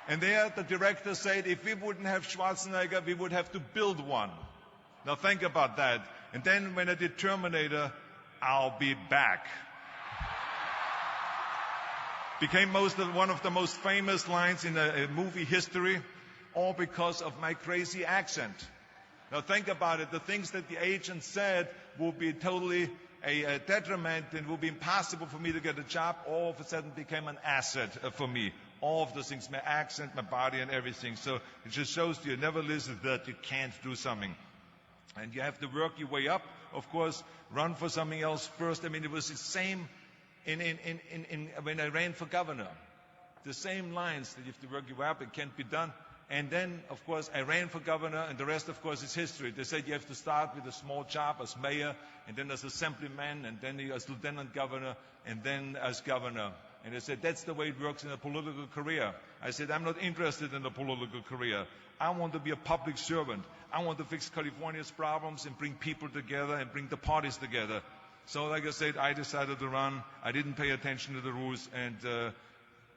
And there the director said, if we wouldn't have Schwarzenegger, we would have to build one. Now think about that. And then when I did Terminator, I'll be back. Became one of the most famous lines in movie history, all because of my crazy accent. Now think about it. The things that the agent said will be totally a detriment and will be impossible for me to get a job. All of a sudden became an asset for me. All of those things, my accent, my body, and everything. So it just shows you never listen that you can't do something. And you have to work your way up. Of course, run for something else first. I mean, it was the same when I ran for governor. The same lines that you have to work your way up. It can't be done. And then, of course, I ran for governor, and the rest, of course, is history. They said you have to start with a small job as mayor, and then as assemblyman, and then as lieutenant governor, and then as governor. And they said, that's the way it works in a political career. I said, I'm not interested in a political career. I want to be a public servant. I want to fix California's problems and bring people together and bring the parties together. So, like I said, I decided to run. I didn't pay attention to the rules, and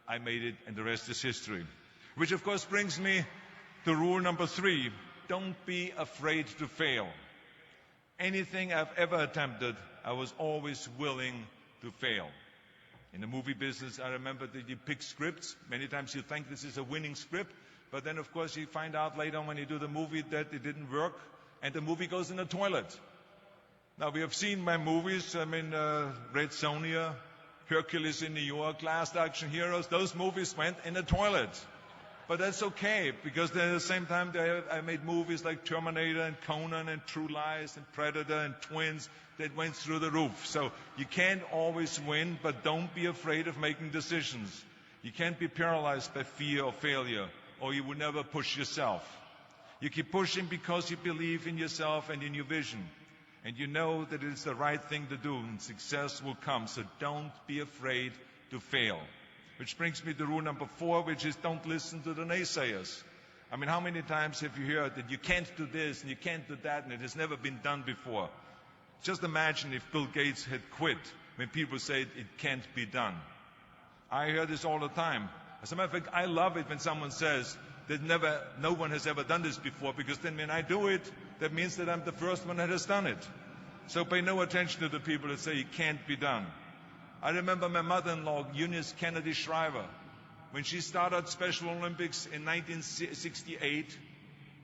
I made it, and the rest is history. Which, of course, brings me to rule number 3. Don't be afraid to fail. Anything I've ever attempted, I was always willing to fail. In the movie business, I remember that you pick scripts. Many times you think this is a winning script, but then, of course, you find out later on when you do the movie that it didn't work, and the movie goes in the toilet. Now, we have seen my movies, Red Sonja, Hercules in New York, Last Action Heroes. Those movies went in the toilet. But that's okay, because then at the same time I made movies like Terminator and Conan and True Lies and Predator and Twins that went through the roof. So you can't always win, but don't be afraid of making decisions. You can't be paralyzed by fear of failure, or you will never push yourself. You keep pushing because you believe in yourself and in your vision. And you know that it is the right thing to do, and success will come. So don't be afraid to fail. Which brings me to rule number 4, which is don't listen to the naysayers. I mean, how many times have you heard that you can't do this and you can't do that, and it has never been done before? Just imagine if Bill Gates had quit when people said it can't be done. I hear this all the time. As a matter of fact, I love it when someone says that no one has ever done this before, because then when I do it, that means that I'm the first one that has done it. So pay no attention to the people that say it can't be done. I remember my mother-in-law, Eunice Kennedy Shriver. When she started Special Olympics in 1968,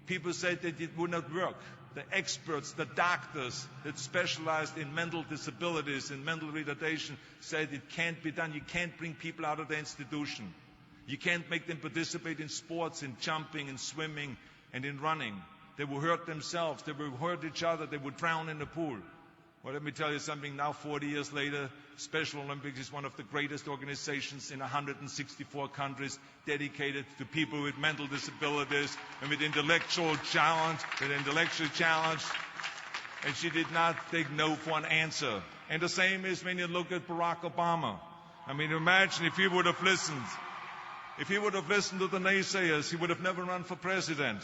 people said that it would not work. The experts, the doctors that specialized in mental disabilities and mental retardation said it can't be done. You can't bring people out of the institution. You can't make them participate in sports, in jumping, in swimming, and in running. They will hurt themselves. They will hurt each other. They will drown in the pool. Well, let me tell you something. Now, 40 years later, Special Olympics is one of the greatest organizations in 164 countries, dedicated to people with mental disabilities and with intellectual challenge. And she did not take no for an answer. And the same is when you look at Barack Obama. I mean, imagine if he would have listened. If he would have listened to the naysayers, he would have never run for president.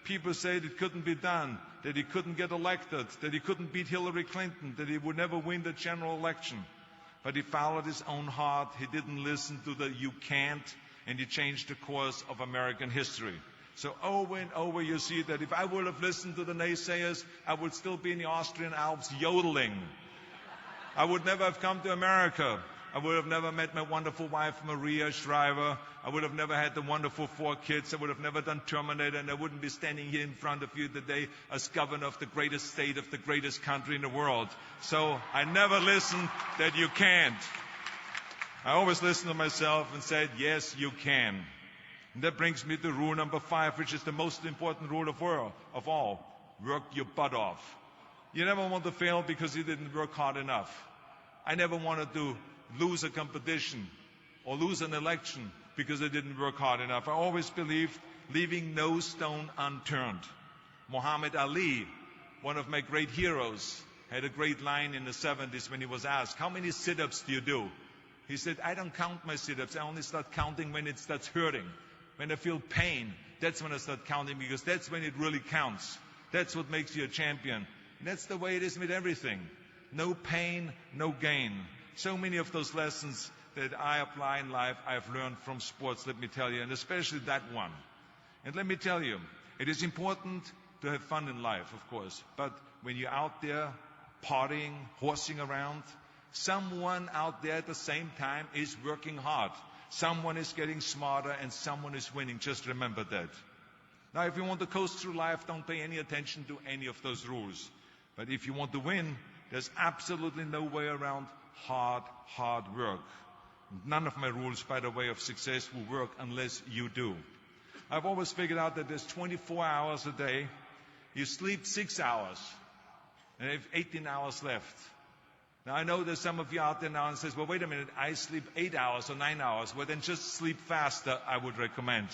People said it couldn't be done, that he couldn't get elected, that he couldn't beat Hillary Clinton, that he would never win the general election. But he followed his own heart. He didn't listen to the you can't, and he changed the course of American history. So over and over you see that if I would have listened to the naysayers, I would still be in the Austrian Alps yodeling. I would never have come to America. I would have never met my wonderful wife, Maria Shriver. I would have never had the wonderful 4 kids. I would have never done Terminator, and I wouldn't be standing here in front of you today as governor of the greatest state of the greatest country in the world. So I never listened that you can't. I always listened to myself and said, yes, you can. And that brings me to rule number 5, which is the most important rule of all. Work your butt off. You never want to fail because you didn't work hard enough. I never wanted to lose a competition or lose an election because I didn't work hard enough. I always believed leaving no stone unturned. Muhammad Ali, one of my great heroes, had a great line in the 70s when he was asked, how many sit-ups do you do? He said, I don't count my sit-ups. I only start counting when it starts hurting. When I feel pain, that's when I start counting, because that's when it really counts. That's what makes you a champion. And that's the way it is with everything. No pain, no gain. So many of those lessons that I apply in life, I've learned from sports, let me tell you, and especially that one. And let me tell you, it is important to have fun in life, of course, but when you're out there partying, horsing around, someone out there at the same time is working hard. Someone is getting smarter and someone is winning. Just remember that. Now, if you want to coast through life, don't pay any attention to any of those rules. But if you want to win, there's absolutely no way around hard work. None of my rules, by the way, of success will work unless you do. I've always figured out that there's 24 hours a day. You sleep 6 hours, and you have 18 hours left. Now, I know there's some of you out there now and says, well, wait a minute, I sleep 8 hours or 9 hours. Well, then just sleep faster, I would recommend.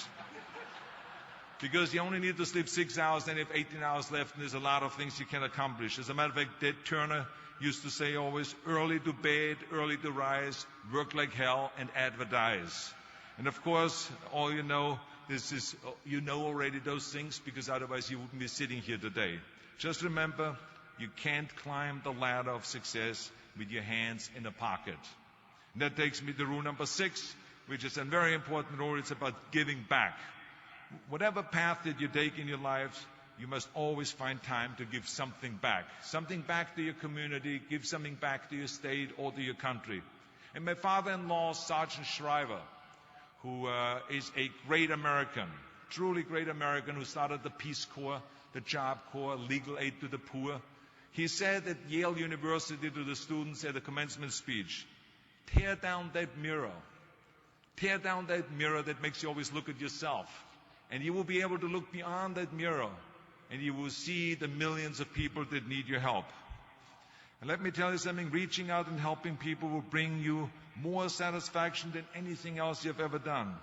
Because you only need to sleep 6 hours, then you have 18 hours left, and there's a lot of things you can accomplish. As a matter of fact, Ted Turner used to say always, early to bed, early to rise, work like hell, and advertise. And of course, all you know, you know already those things, because otherwise you wouldn't be sitting here today. Just remember, you can't climb the ladder of success with your hands in a pocket. And that takes me to rule number 6, which is a very important rule. It's about giving back. Whatever path that you take in your lives, you must always find time to give something back. Something back to your community, give something back to your state or to your country. And my father-in-law, Sergeant Shriver, who is a great American, truly great American, who started the Peace Corps, the Job Corps, legal aid to the poor. He said at Yale University to the students at a commencement speech, tear down that mirror. Tear down that mirror that makes you always look at yourself. And you will be able to look beyond that mirror, and you will see the millions of people that need your help. And let me tell you something, reaching out and helping people will bring you more satisfaction than anything else you've ever done.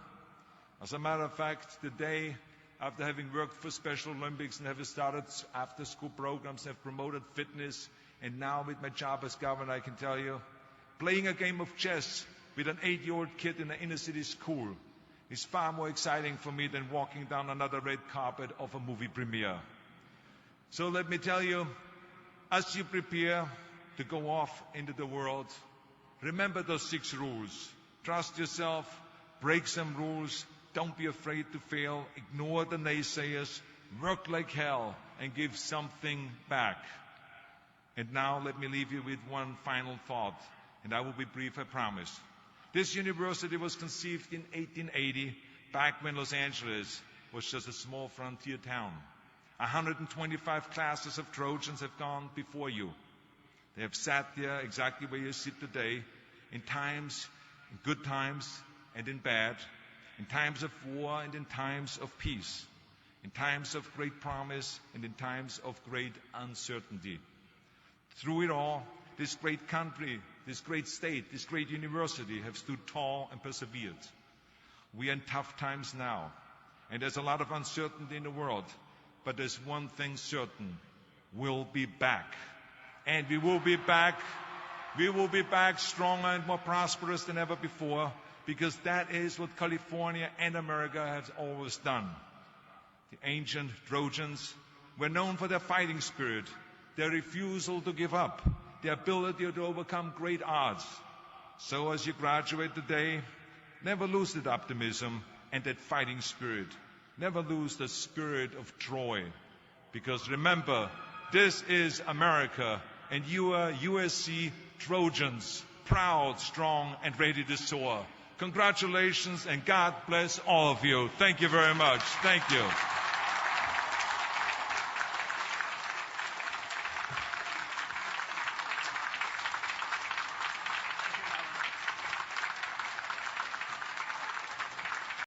As a matter of fact, today, after having worked for Special Olympics and having started after-school programs, have promoted fitness, and now with my job as governor, I can tell you, playing a game of chess with an 8-year-old kid in an inner-city school is far more exciting for me than walking down another red carpet of a movie premiere. So let me tell you, as you prepare to go off into the world, remember those 6 rules. Trust yourself, break some rules, don't be afraid to fail, ignore the naysayers, work like hell, and give something back. And now let me leave you with one final thought, and I will be brief, I promise. This university was conceived in 1880, back when Los Angeles was just a small frontier town. 125 classes of Trojans have gone before you. They have sat there exactly where you sit today, in times, in good times and in bad, in times of war and in times of peace, in times of great promise and in times of great uncertainty. Through it all, this great country, this great state, this great university have stood tall and persevered. We are in tough times now, and there's a lot of uncertainty in the world, but there's one thing certain: we'll be back. And we will be back. We will be back stronger and more prosperous than ever before, because that is what California and America have always done. The ancient Trojans were known for their fighting spirit, their refusal to give up, their ability to overcome great odds. So as you graduate today, never lose that optimism and that fighting spirit. Never lose the spirit of Troy. Because remember, this is America, and you are USC Trojans, proud, strong, and ready to soar. Congratulations, and God bless all of you. Thank you very much. Thank you.